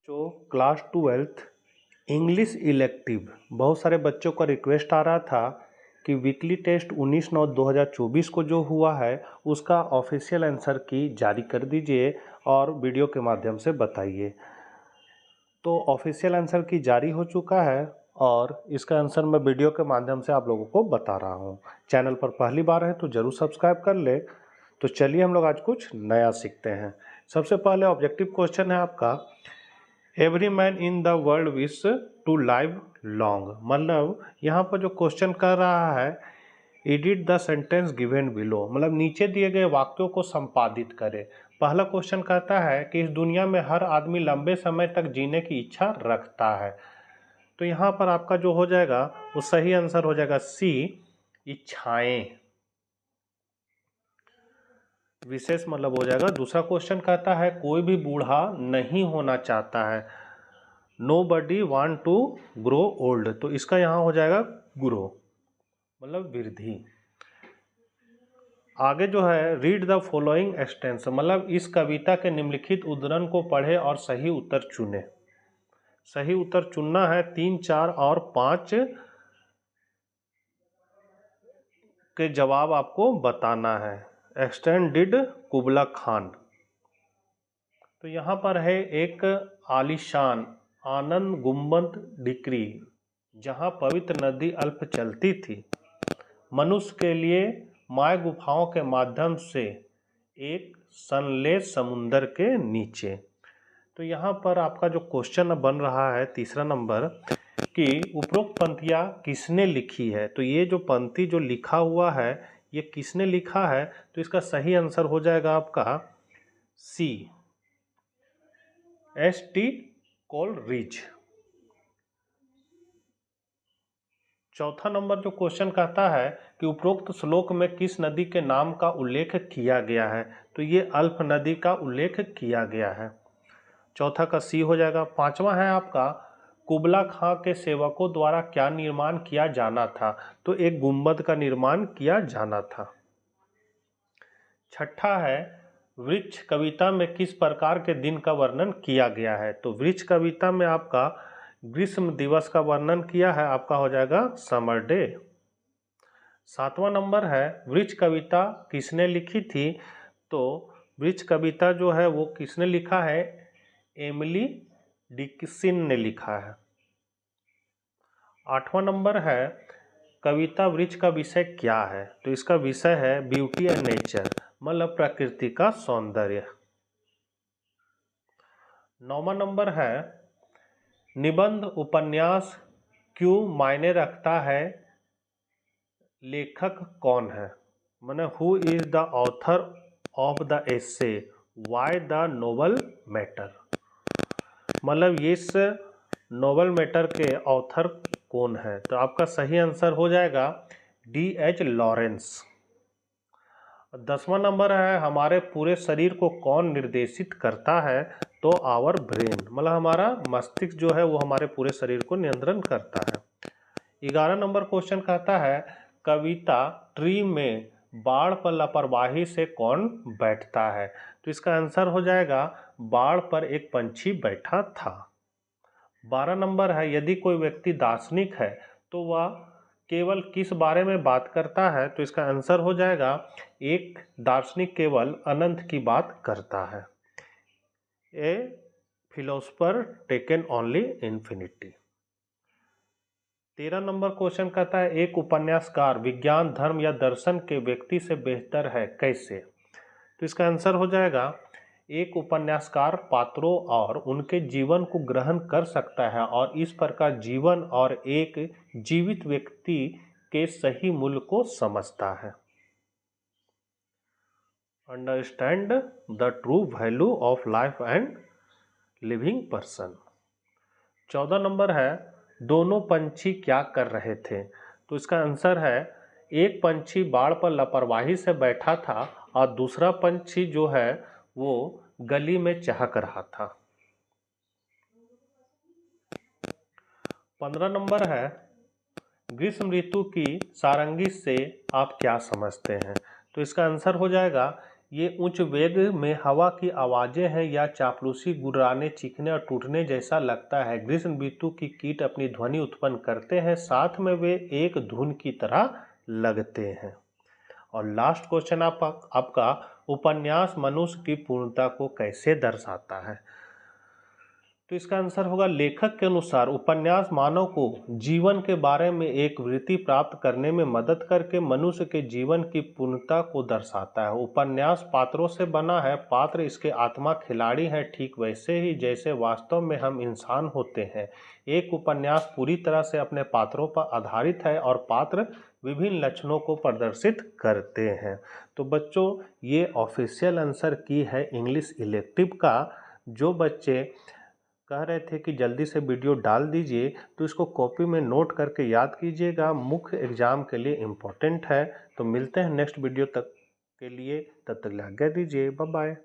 जो class 12th English elective बहुत सारे बच्चों का रिक्वेस्ट आ रहा था कि वीकली टेस्ट 19/9/2024 को जो हुआ है उसका ऑफिशियल आंसर की जारी कर दीजिए और वीडियो के माध्यम से बताइए। तो ऑफिशियल आंसर की जारी हो चुका है और इसका आंसर मैं वीडियो के माध्यम से आप लोगों को बता रहा हूँ। चैनल पर पहली बार है तो ज़रूर सब्सक्राइब कर ले। तो चलिए हम लोग आज कुछ नया सीखते हैं। सबसे पहले ऑब्जेक्टिव क्वेश्चन है आपका, every man in the world wish to live long. मतलब यहाँ पर जो क्वेश्चन कर रहा है, edit the sentence given below, मतलब नीचे दिए गए वाक्यों को संपादित करें। पहला क्वेश्चन कहता है कि इस दुनिया में हर आदमी लंबे समय तक जीने की इच्छा रखता है। तो यहाँ पर आपका जो हो जाएगा वो सही आंसर हो जाएगा सी, इच्छाएं। विशेष मतलब हो जाएगा। दूसरा क्वेश्चन कहता है कोई भी बूढ़ा नहीं होना चाहता है। Nobody want to grow old, तो इसका यहाँ हो जाएगा ग्रो मतलब वृद्धि। आगे जो है रीड द फॉलोइंग एक्सटेंस, मतलब इस कविता के निम्नलिखित उद्धरण को पढ़े और सही उत्तर चुने। सही उत्तर चुनना है 3, 4 और 5 के जवाब आपको बताना है। Extend did कुबला Khan. तो यहाँ पर है एक आलीशान आनंद गुम्बद डिक्री जहाँ पवित्र नदी अल्प चलती थी। मनुष्य के लिए माय गुफाओं के माध्यम से एक संलेस समुंदर के नीचे। तो यहाँ पर आपका जो क्वेश्चन बन रहा है तीसरा नंबर कि उपरोक्त पंक्तियाँ किसने लिखी है। तो ये जो पंक्ति जो लिखा हुआ है ये किसने लिखा है, तो इसका सही आंसर हो जाएगा आपका सी, S.T. कोलरिज। चौथा नंबर जो क्वेश्चन कहता है कि उपरोक्त श्लोक में किस नदी के नाम का उल्लेख किया गया है, तो ये अल्प नदी का उल्लेख किया गया है। चौथा का सी हो जाएगा। पांचवा है आपका कुबला खां के सेवकों द्वारा क्या निर्माण किया जाना था, तो एक गुंबद का निर्माण किया जाना था। छठा है वृक्ष कविता में किस प्रकार के दिन का वर्णन किया गया है, तो वृक्ष कविता में आपका ग्रीष्म दिवस का वर्णन किया है, आपका हो जाएगा समर डे। सातवां नंबर है वृक्ष कविता किसने लिखी थी, तो वृक्ष कविता जो है वो किसने लिखा है, एमिली डिकिंसन ने लिखा है। आठवां नंबर है कविता वृक्ष का विषय क्या है, तो इसका विषय है ब्यूटी एंड नेचर, मतलब प्रकृति का सौंदर्य। नौवां नंबर है निबंध उपन्यास क्यों मायने रखता है, लेखक कौन है, माने who is the author of the essay, why the novel matter, मतलब इस नोवेल मैटर के ऑथर कौन है। तो आपका सही आंसर हो जाएगा D.H. लॉरेंस। 10वां नंबर है हमारे पूरे शरीर को कौन निर्देशित करता है, तो आवर ब्रेन, मतलब हमारा मस्तिष्क जो है वो हमारे पूरे शरीर को नियंत्रण करता है। 11 नंबर क्वेश्चन कहता है कविता ट्री में बाढ़ पर लापरवाही से कौन बैठता है, तो इसका आंसर हो जाएगा बाढ़ पर एक पंछी बैठा था। 12 नंबर है यदि कोई व्यक्ति दार्शनिक है तो वह केवल किस बारे में बात करता है, तो इसका आंसर हो जाएगा एक दार्शनिक केवल अनंत की बात करता है। A philosopher taken only infinity. 13 number question कहता है एक उपन्यासकार विज्ञान धर्म या दर्शन के व्यक्ति से बेहतर है कैसे, तो इसका आंसर हो जाएगा एक उपन्यासकार पात्रों और उनके जीवन को ग्रहण कर सकता है और इस प्रकार जीवन और एक जीवित व्यक्ति के सही मूल्य को समझता है। Understand the true value of life and living person. 14 number है दोनों पंछी क्या कर रहे थे, तो इसका आंसर है एक पंछी बाढ़ पर लापरवाही से बैठा था और दूसरा पंछी जो है वो गली में चहक रहा था। 15 नंबर है ग्रीष्म ऋतु की सारंगी से आप क्या समझते हैं, तो इसका आंसर हो जाएगा ये उच्च वेग में हवा की आवाजें हैं या चापलूसी, गुर्राने, चीखने और टूटने जैसा लगता है। ग्रीष्म ऋतु की कीट अपनी ध्वनि उत्पन्न करते हैं, साथ में वे एक धुन की तरह लगते हैं। और लास्ट क्वेश्चन आपका उपन्यास मनुष्य की पूर्णता को कैसे दर्शाता है? तो इसका आंसर होगा, लेखक के अनुसार उपन्यास मानव को जीवन के बारे में एक वृत्ति प्राप्त करने में मदद करके मनुष्य के जीवन की पूर्णता को दर्शाता है। उपन्यास पात्रों से बना है, पात्र इसके आत्मा खिलाड़ी हैं, ठीक वैसे ही जैसे वास्तव में हम इंसान होते हैं। एक उपन्यास पूरी तरह से अपने पात्रों पर आधारित है और पात्र विभिन्न लक्षणों को प्रदर्शित करते हैं। तो बच्चों, ये ऑफिशियल आंसर की है इंग्लिश इलेक्टिव का। जो बच्चे कह रहे थे कि जल्दी से वीडियो डाल दीजिए, तो इसको कॉपी में नोट करके याद कीजिएगा, मुख्य एग्जाम के लिए इम्पोर्टेंट है। तो मिलते हैं नेक्स्ट वीडियो तक के लिए, तब तक आज्ञा दीजिए, बाय बाय।